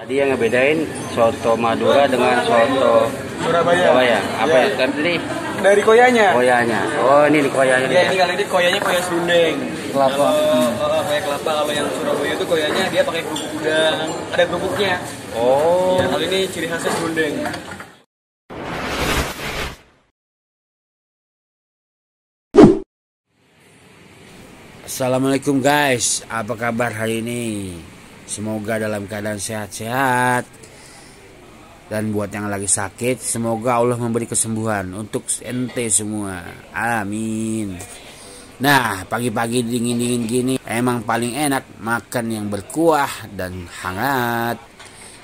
Tadi yang ngebedain soto Madura dengan soto Surabaya. Apa ya? Tadi dari koyanya. Koyanya. Oh, ini koyanya. Ya, ini kali ini koyanya koya serundeng. Kelapa. Koya kelapa. Kalau yang Surabaya itu koyanya dia pakai kerupuk udang. Ada kerupuknya. Oh. Ya, kali ini ciri khasnya serundeng. Assalamualaikum guys, apa kabar hari ini? Semoga dalam keadaan sehat-sehat. Dan buat yang lagi sakit, semoga Allah memberi kesembuhan untuk ente semua. Amin. Nah, pagi-pagi dingin-dingin gini emang paling enak makan yang berkuah dan hangat.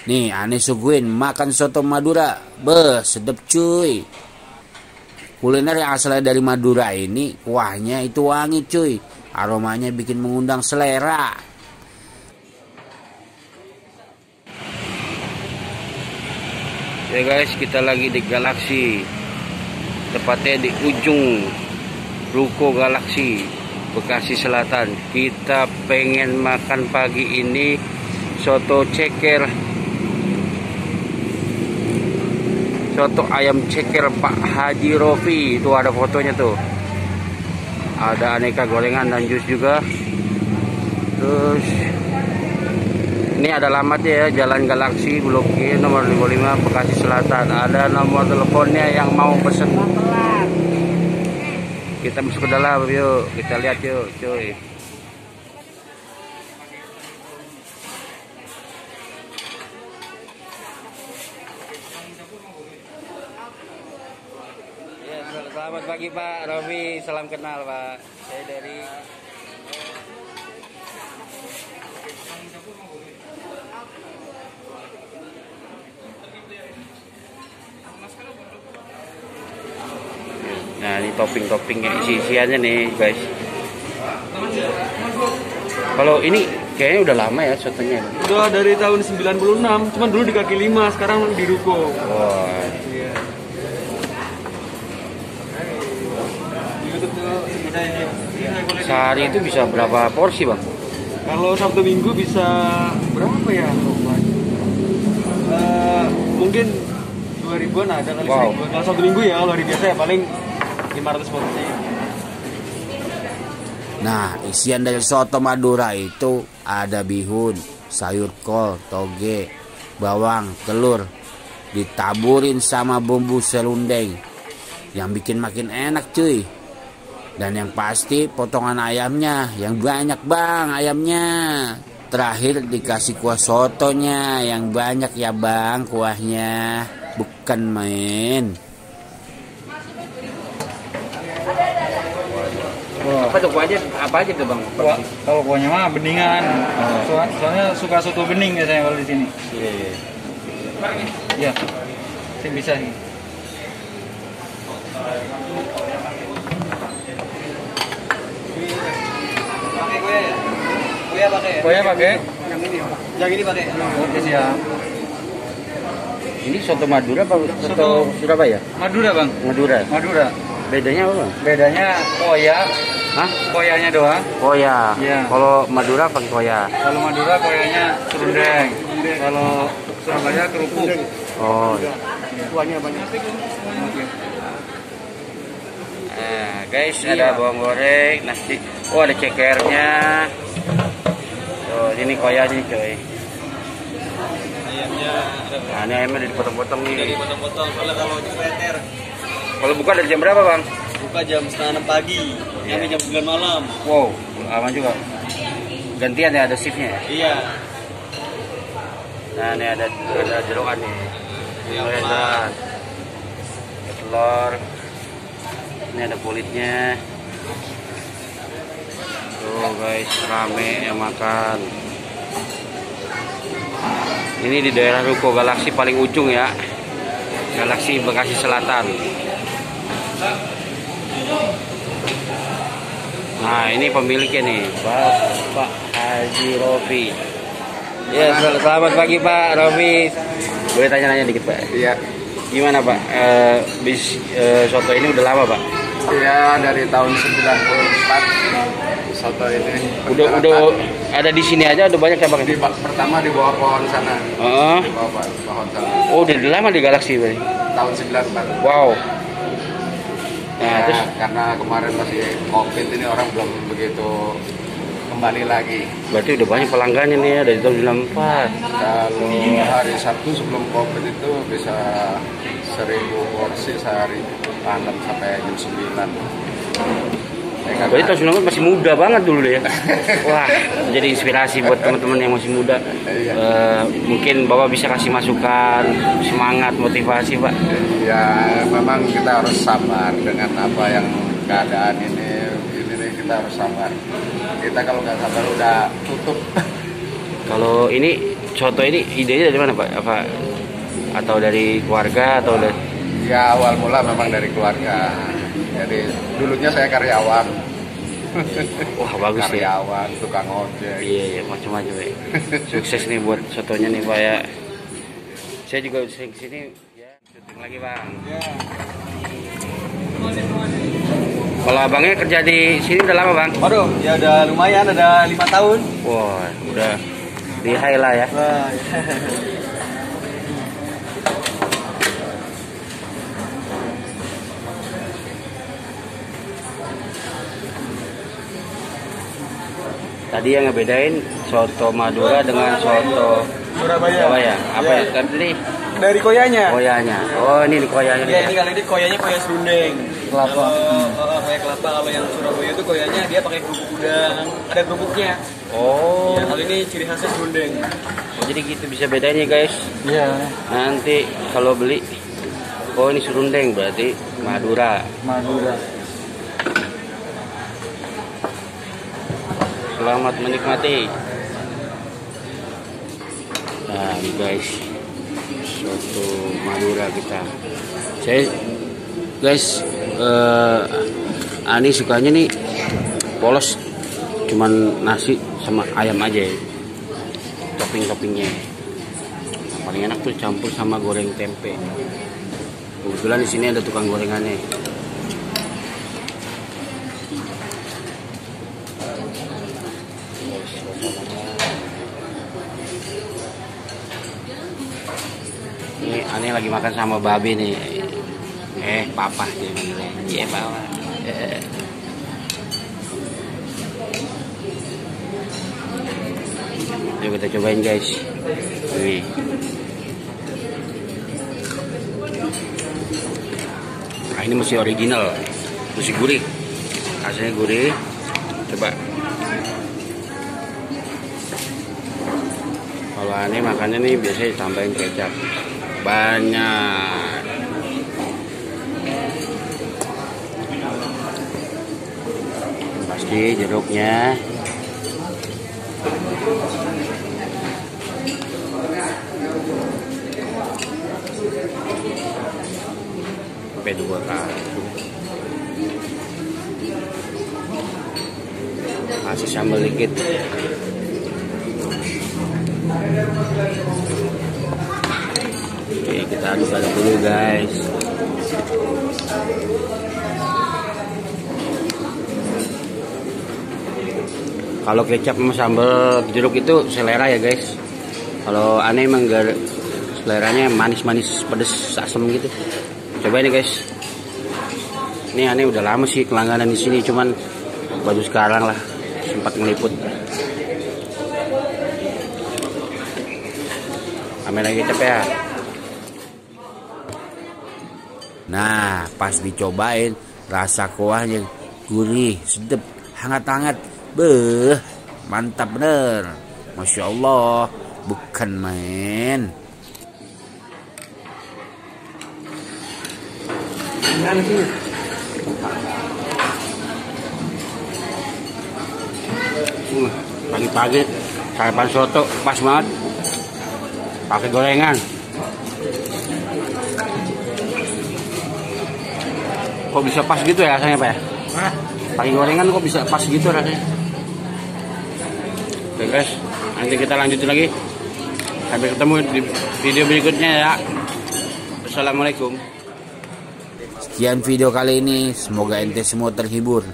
Nih, aneh suguhin makan soto Madura. Beh, sedep cuy. Kuliner yang asalnya dari Madura ini kuahnya itu wangi cuy. Aromanya bikin mengundang selera. Ya guys, kita lagi di Galaksi. Tepatnya di ujung Ruko Galaksi, Bekasi Selatan. Kita pengen makan pagi ini soto ceker. Soto ayam ceker Pak Haji Rofi. Itu ada fotonya tuh. Ada aneka gorengan dan jus juga. Terus ini ada alamatnya ya, Jalan Galaksi, Blok G nomor 55 Bekasi Selatan. Ada nomor teleponnya yang mau pesen. Kita masuk ke dalam yuk, kita lihat yuk cuy. Selamat pagi Pak Rofi, salam kenal Pak. Saya dari Nah, ini topping-toppingnya, isi-isiannya nih guys. Kalau ini kayaknya udah lama ya sotonya. Udah dari tahun 96, cuman dulu di kaki 5, sekarang di Ruko. Wah. Iya. Sehari itu bisa berapa porsi bang? Kalau Sabtu Minggu bisa berapa ya? Mungkin 2000-an ada kali. Wow. Kalau Sabtu Minggu ya, kalau hari biasa ya paling 500 porsi. Nah, isian dari soto Madura itu ada bihun, sayur kol, toge, bawang, telur, ditaburin sama bumbu serundeng yang bikin makin enak cuy. Dan yang pasti potongan ayamnya yang banyak bang, ayamnya. Terakhir dikasih kuah sotonya yang banyak ya bang, kuahnya bukan main. Apa tuh kuahnya? Apa aja tuh bang? Kalau kuahnya mah beningan. Soalnya suka soto bening biasanya kalau di sini. Iya. Saya bisa nih. Kuahnya pakai. Yang ini pakai. Oke siap. Ini soto Madura apa soto Surabaya? Madura bang. Madura. Bedanya apa bang? Bedanya koya. Hah? Koyanya doang. Koya. Iya. Kalau Madura pakai koya. Kalau Madura koyanya serundeng. Kalau Surabaya kerupuk. Oh. Kuahnya banyak. Oke. Nah, guys, ada bawang goreng, nasi. Oh, ada cekernya. Tuh, ini koyanya coy. Ayamnya Nah, ini ayamnya dipotong-potong nih. dipotong-potong. Soalnya kalau di freezer Kalau buka dari jam berapa bang? buka jam 5:30 pagi, sampai jam 9 malam. Wow, lama juga. Gantian ya, ada shiftnya ya? Iya. Nah, ini ada jeroan nih. Yang Ada pelan. telur. Ini ada kulitnya. Tuh guys, rame yang makan. Ini di daerah Ruko Galaksi paling ujung ya. Galaksi Bekasi Selatan. Nah, ini pemiliknya nih, Pak Haji Rofi. Ya, selamat pagi Pak Rofi. Boleh tanya-tanya dikit Pak? Iya. Gimana Pak? Soto ini udah lama Pak? Ya dari tahun 94 soto ini. Udah ada di sini aja, udah banyak cabang. Pertama di bawah pohon sana. Di bawah pohon sana. Oh, udah lama di Galaxy berarti. Tahun 94. Wow. Nah, Ya, terus karena kemarin masih COVID ini orang belum begitu kembali lagi. berarti udah banyak pelanggannya nih ya dari tahun 94. Kalau hari Sabtu sebelum COVID itu bisa 1000 porsi sehari, panen sampai jam 9. Ya, Berarti tahun 94 masih muda banget dulu deh ya. Wah, jadi inspirasi buat teman-teman yang masih muda. Mungkin Bapak bisa kasih masukan, semangat, motivasi, Pak. Ya memang kita harus sabar dengan apa yang keadaan ini kita harus sabar. Kita kalau nggak sabar udah tutup. Kalau ini soto ini idenya dari mana, Pak? Apa atau dari keluarga atau dari... Ya awal mula memang dari keluarga. Jadi dulunya saya karyawan. Wah, bagus ya. Karyawan, tukang ojek. Iya, macam-macam ya. Sukses nih buat sotonya nih, Pak ya. Saya juga sering kesini ya, syuting lagi, Bang. Ya. Kalau abangnya kerja di sini udah lama, Bang? Waduh, ya udah lumayan, ada 5 tahun. Wah, udah di high lah ya. Wah, ya. Tadi yang ngebedain soto Madura dengan soto Surabaya. Apa ya? Tadi Dari koyanya. koyanya. Oh, ini koyanya Ya, nih ini ya. kali ini koyanya koya serundeng. Kelapa. Koya kelapa. Kalau yang Surabaya itu koyanya dia pakai kerupuk udang, ada kerupuknya. Oh, Ya, kalau ini ciri khasnya serundeng. jadi gitu bisa bedain ya, guys. Iya, Nanti kalau beli, oh ini serundeng berarti Madura. Madura. Selamat menikmati. Nah, ini guys, soto Madura kita. Saya, guys, Ani sukanya nih polos, cuman nasi sama ayam aja ya. Topping-toppingnya. Paling enak tuh campur sama goreng tempe. Kebetulan di sini ada tukang gorengannya. Ini aneh lagi makan sama babi nih. Papa dia manggilnya. Iya, Papa. Yuk kita cobain, guys. Nih. Nah, ini masih original. Masih gurih. Rasanya gurih. Coba. Kalau aneh makannya nih biasanya tambahin kecap. Banyak. Pasti jeruknya. Sampai 2 kali. Masih sambal dikit. Oke, kita aduk-aduk dulu, guys. Kalau kecap sama sambal jeruk itu selera ya, guys. Kalau aneh emang gak seleranya manis-manis, pedes, asam gitu. Coba ini, guys. Ini aneh udah lama sih kelangganan di sini, cuman baru sekarang lah sempat ngeliput. Ambil lagi kecap ya. Nah, pas dicobain rasa kuahnya gurih, sedap, hangat-hangat. Beuh, mantap bener. Masya Allah, bukan main. Pagi-pagi sarapan soto pas banget. Pakai gorengan. Kok bisa pas gitu ya rasanya, Pak ya? Pakai gorengan kok bisa pas gitu rasanya? Oke, guys, nanti kita lanjutin lagi. Sampai ketemu di video berikutnya ya. Assalamualaikum. Sekian video kali ini, semoga ente semua terhibur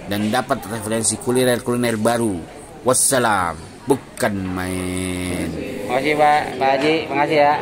dan dapat referensi kuliner-kuliner baru. Wassalam, bukan main. Makasih Pak Haji, makasih ya.